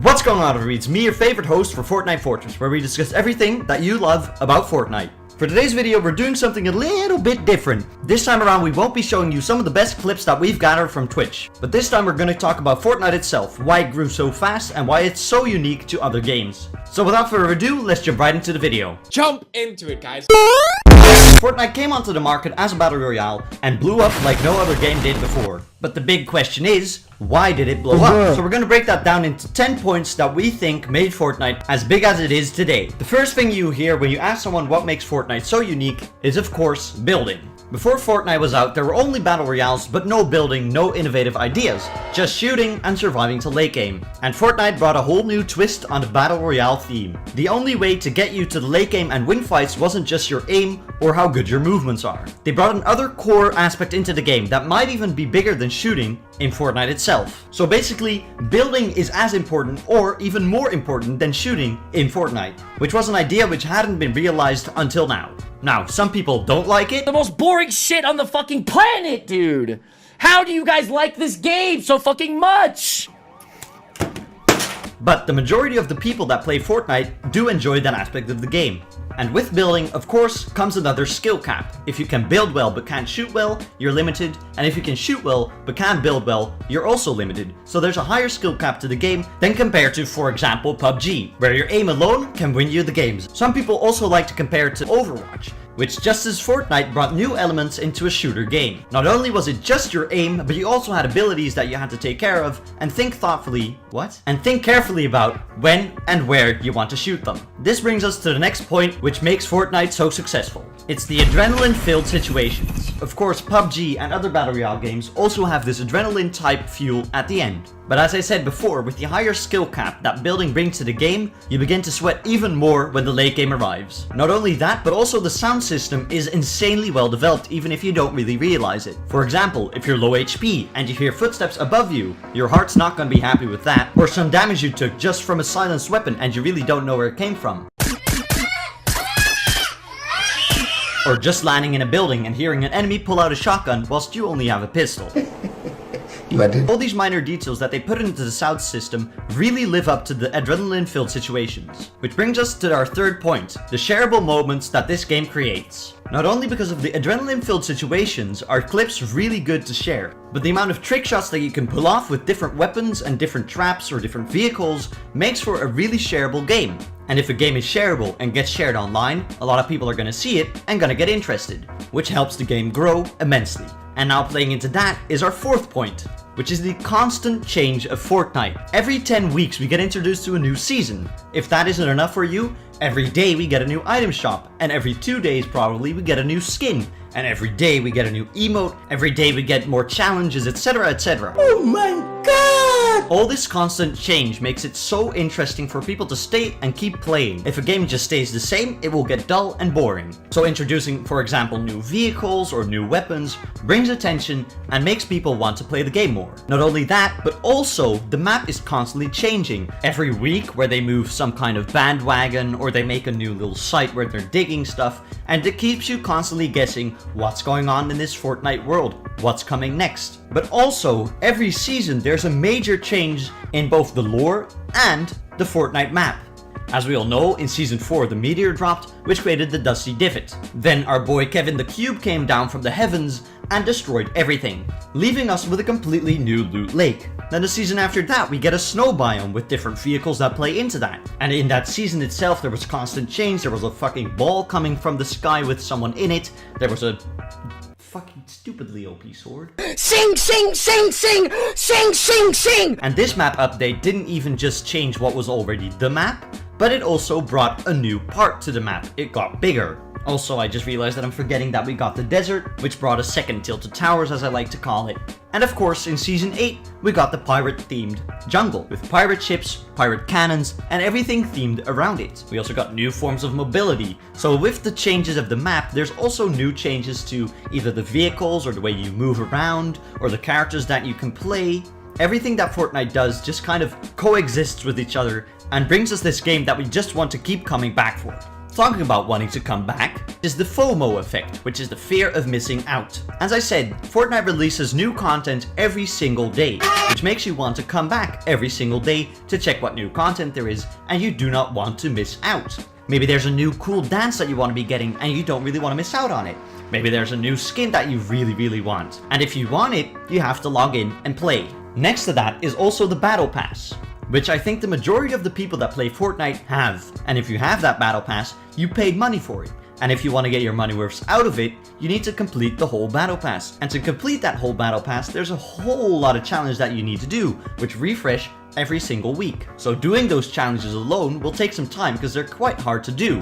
What's going on, everybody? It's me, your favorite host for Fortnite Fortress, where we discuss everything that you love about Fortnite. For today's video, we're doing something a little bit different. This time around, we won't be showing you some of the best clips that we've gathered from Twitch. But this time, we're going to talk about Fortnite itself, why it grew so fast, and why it's so unique to other games. So without further ado, let's jump right into the video. Jump into it, guys. Fortnite came onto the market as a battle royale and blew up like no other game did before. But the big question is, why did it blow up? So we're gonna break that down into 10 points that we think made Fortnite as big as it is today. The first thing you hear when you ask someone what makes Fortnite so unique is, of course, building. Before Fortnite was out, there were only battle royales, but no building, no innovative ideas. Just shooting and surviving to late game. And Fortnite brought a whole new twist on the battle royale theme. The only way to get you to the late game and win fights wasn't just your aim or how good your movements are. They brought another core aspect into the game that might even be bigger than shooting in Fortnite itself. So basically, building is as important or even more important than shooting in Fortnite, which was an idea which hadn't been realized until now. Now, some people don't like it. The most boring shit on the fucking planet, dude! How do you guys like this game so fucking much? But the majority of the people that play Fortnite do enjoy that aspect of the game. And with building, of course, comes another skill cap. If you can build well but can't shoot well, you're limited. And if you can shoot well but can't build well, you're also limited. So there's a higher skill cap to the game than compared to, for example, PUBG, where your aim alone can win you the games. Some people also like to compare it to Overwatch, which, just as Fortnite, brought new elements into a shooter game. Not only was it just your aim, but you also had abilities that you had to take care of and think thoughtfully, and think carefully about when and where you want to shoot them. This brings us to the next point, which makes Fortnite so successful. It's the adrenaline-filled situations. Of course, PUBG and other battle royale games also have this adrenaline-type fuel at the end. But as I said before, with the higher skill cap that building brings to the game, you begin to sweat even more when the late game arrives. Not only that, but also the sound system is insanely well developed, even if you don't really realize it. For example, if you're low HP and you hear footsteps above you, your heart's not gonna be happy with that. Or some damage you took just from a silenced weapon and you really don't know where it came from. Or just landing in a building and hearing an enemy pull out a shotgun whilst you only have a pistol. All these minor details that they put into the sound system really live up to the adrenaline-filled situations. Which brings us to our third point, the shareable moments that this game creates. Not only because of the adrenaline-filled situations are clips really good to share, but the amount of trick shots that you can pull off with different weapons and different traps or different vehicles makes for a really shareable game. And if a game is shareable and gets shared online, a lot of people are gonna see it and gonna get interested, which helps the game grow immensely. And now playing into that is our fourth point, which is the constant change of Fortnite. Every 10 weeks we get introduced to a new season. If that isn't enough for you, every day we get a new item shop, and every 2 days probably we get a new skin, and every day we get a new emote, every day we get more challenges, etc, etc. Oh my god! All this constant change makes it so interesting for people to stay and keep playing. If a game just stays the same, it will get dull and boring. So introducing, for example, new vehicles or new weapons brings attention and makes people want to play the game more. Not only that, but also the map is constantly changing. Every week where they move some kind of bandwagon or they make a new little site where they're digging stuff, and it keeps you constantly guessing what's going on in this Fortnite world, what's coming next. But also, every season there's a major change in both the lore and the Fortnite map. As we all know, in Season 4 the meteor dropped, which created the Dusty Divot. Then our boy Kevin the Cube came down from the heavens and destroyed everything, leaving us with a completely new loot lake. Then the season after that we get a snow biome with different vehicles that play into that. And in that season itself there was constant change. There was a fucking ball coming from the sky with someone in it. There was a fucking stupidly OP sword. Sing, sing, sing, sing, sing, sing, sing! And this map update didn't even just change what was already the map, but it also brought a new part to the map. It got bigger. Also, I just realized that I'm forgetting that we got the desert, which brought a second Tilted Towers, as I like to call it. And of course, in Season 8, we got the pirate-themed jungle, with pirate ships, pirate cannons, and everything themed around it. We also got new forms of mobility. So with the changes of the map, there's also new changes to either the vehicles, or the way you move around, or the characters that you can play. Everything that Fortnite does just kind of coexists with each other, and brings us this game that we just want to keep coming back for. talking about wanting to come back, is the FOMO effect, which is the fear of missing out. As I said, Fortnite releases new content every single day, which makes you want to come back every single day to check what new content there is, and you do not want to miss out. Maybe there's a new cool dance that you want to be getting and you don't really want to miss out on it. Maybe there's a new skin that you really want. And if you want it, you have to log in and play. Next to that is also the Battle Pass, which I think the majority of the people that play Fortnite have. And if you have that Battle Pass, you paid money for it. And if you want to get your money worth out of it, you need to complete the whole Battle Pass. And to complete that whole Battle Pass, there's a whole lot of challenges that you need to do, which refresh every single week. So doing those challenges alone will take some time because they're quite hard to do.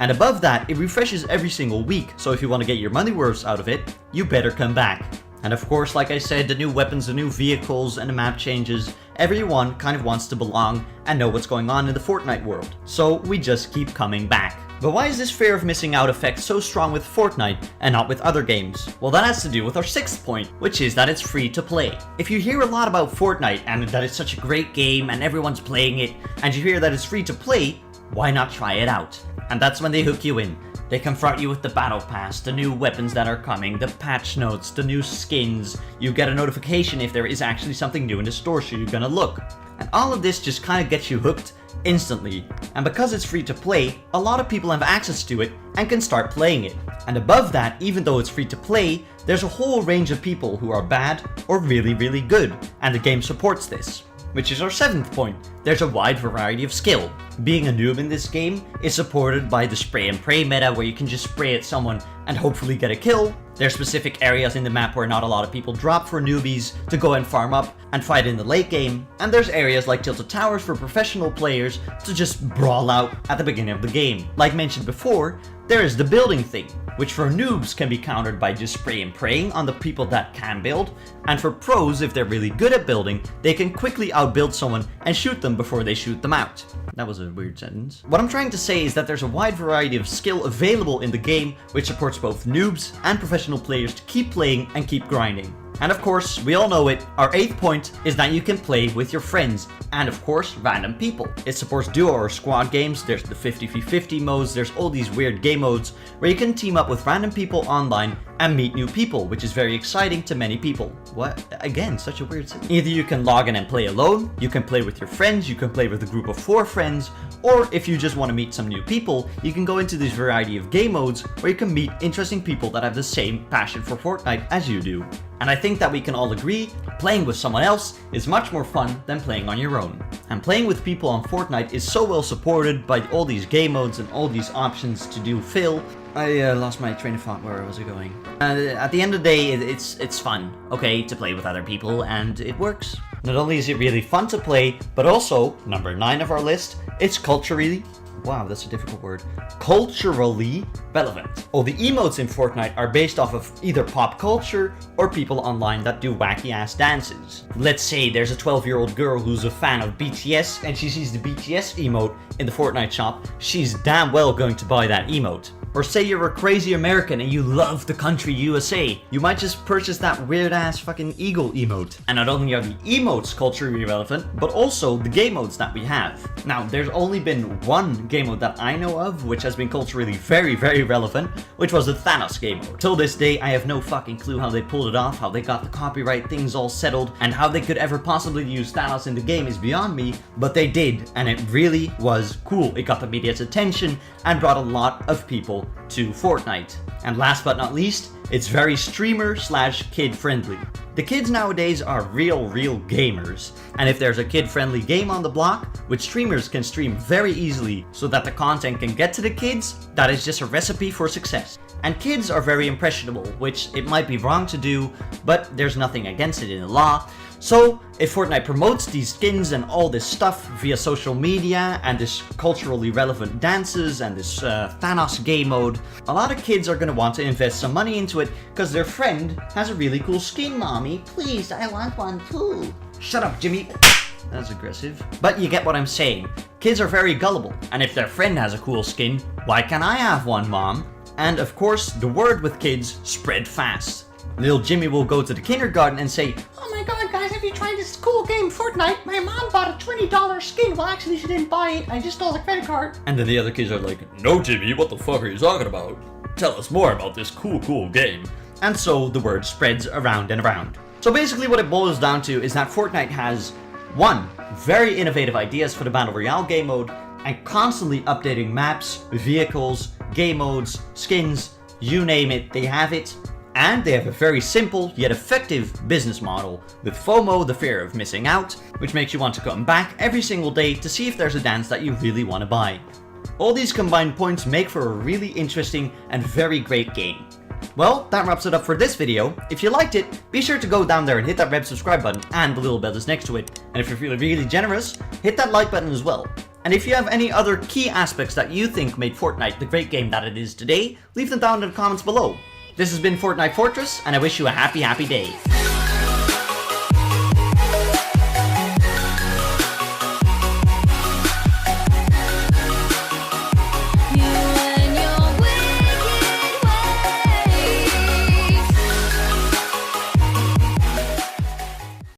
And above that, it refreshes every single week. So if you want to get your money worth out of it, you better come back. And of course, like I said, the new weapons, the new vehicles, and the map changes, everyone kind of wants to belong and know what's going on in the Fortnite world. So we just keep coming back. But why is this fear of missing out effect so strong with Fortnite and not with other games? Well, that has to do with our sixth point, which is that it's free to play. If you hear a lot about Fortnite and that it's such a great game and everyone's playing it, and you hear that it's free to play, why not try it out? And that's when they hook you in. They confront you with the Battle Pass, the new weapons that are coming, the patch notes, the new skins. You get a notification if there is actually something new in the store, so you're gonna look. And all of this just kind of gets you hooked instantly. And because it's free to play, a lot of people have access to it and can start playing it. And above that, even though it's free to play, there's a whole range of people who are bad or really good. And the game supports this. Which is our seventh point. There's a wide variety of skill. Being a noob in this game is supported by the spray and pray meta, where you can just spray at someone and hopefully get a kill. There's specific areas in the map where not a lot of people drop for newbies to go and farm up and fight in the late game. And there's areas like Tilted Towers for professional players to just brawl out at the beginning of the game. Like mentioned before, there is the building thing, which for noobs can be countered by just spray and praying on the people that can build, and for pros, if they're really good at building, they can quickly outbuild someone and shoot them before they shoot them out. That was a weird sentence. What I'm trying to say is that there's a wide variety of skill available in the game, which supports both noobs and professional players to keep playing and keep grinding. And of course, we all know it, our eighth point is that you can play with your friends, and of course, random people. It supports duo or squad games, there's the 50v50 modes, there's all these weird game modes where you can team up with random people online and meet new people, which is very exciting to many people. What? Again, such a weird sentence. Either you can log in and play alone, you can play with your friends, you can play with a group of 4 friends, or if you just want to meet some new people, you can go into this variety of game modes where you can meet interesting people that have the same passion for Fortnite as you do. And I think that we can all agree, playing with someone else is much more fun than playing on your own. And playing with people on Fortnite is so well supported by all these game modes and all these options to do fill. I lost my train of thought. Where was I going? At the end of the day, it's fun, okay, to play with other people, and it works. Not only is it really fun to play, but also, number 9 of our list, it's culturally... Wow, that's a difficult word. Culturally relevant. All the emotes in Fortnite are based off of either pop culture or people online that do wacky ass dances. Let's say there's a 12-year-old girl who's a fan of BTS and she sees the BTS emote in the Fortnite shop, she's damn well going to buy that emote. Or say you're a crazy American and you love the country USA. You might just purchase that weird ass fucking eagle emote. And not only are the emotes culturally relevant, but also the game modes that we have. Now, there's only been one game mode that I know of which has been culturally very relevant, which was the Thanos game mode. Till this day, I have no fucking clue how they pulled it off, how they got the copyright things all settled, and how they could ever possibly use Thanos in the game is beyond me, but they did, and it really was cool. It got the media's attention and brought a lot of people to Fortnite. And last but not least, it's very streamer/kid friendly. The kids nowadays are real gamers, and if there's a kid-friendly game on the block, which streamers can stream very easily so that the content can get to the kids, that is just a recipe for success. And kids are very impressionable, which it might be wrong to do, but there's nothing against it in the law. So, if Fortnite promotes these skins and all this stuff via social media and this culturally relevant dances and this Thanos game mode, a lot of kids are going to want to invest some money into it because their friend has a really cool skin, mommy. Please, I want one too. Shut up, Jimmy. That's aggressive. But you get what I'm saying. Kids are very gullible, and if their friend has a cool skin, why can't I have one, mom? And of course, the word with kids spread fast. Little Jimmy will go to the kindergarten and say, "Oh my god, guys, have you tried this cool game, Fortnite. My mom bought a $20 skin. Well, actually, she didn't buy it. I just stole the credit card. And then the other kids are like, no, Jimmy, what the fuck are you talking about? Tell us more about this cool game. And so the word spreads around and around. So basically what it boils down to is that Fortnite has, one, very innovative ideas for the Battle Royale game mode, and constantly updating maps, vehicles, game modes, skins, you name it, they have it. And they have a very simple yet effective business model with FOMO, the fear of missing out, which makes you want to come back every single day to see if there's a dance that you really want to buy. All these combined points make for a really interesting and very great game. Well, that wraps it up for this video. If you liked it, be sure to go down there and hit that red subscribe button and the little bell that's next to it. And if you're feeling really generous, hit that like button as well. And if you have any other key aspects that you think made Fortnite the great game that it is today, leave them down in the comments below. This has been Fortnite Fortress, and I wish you a happy day.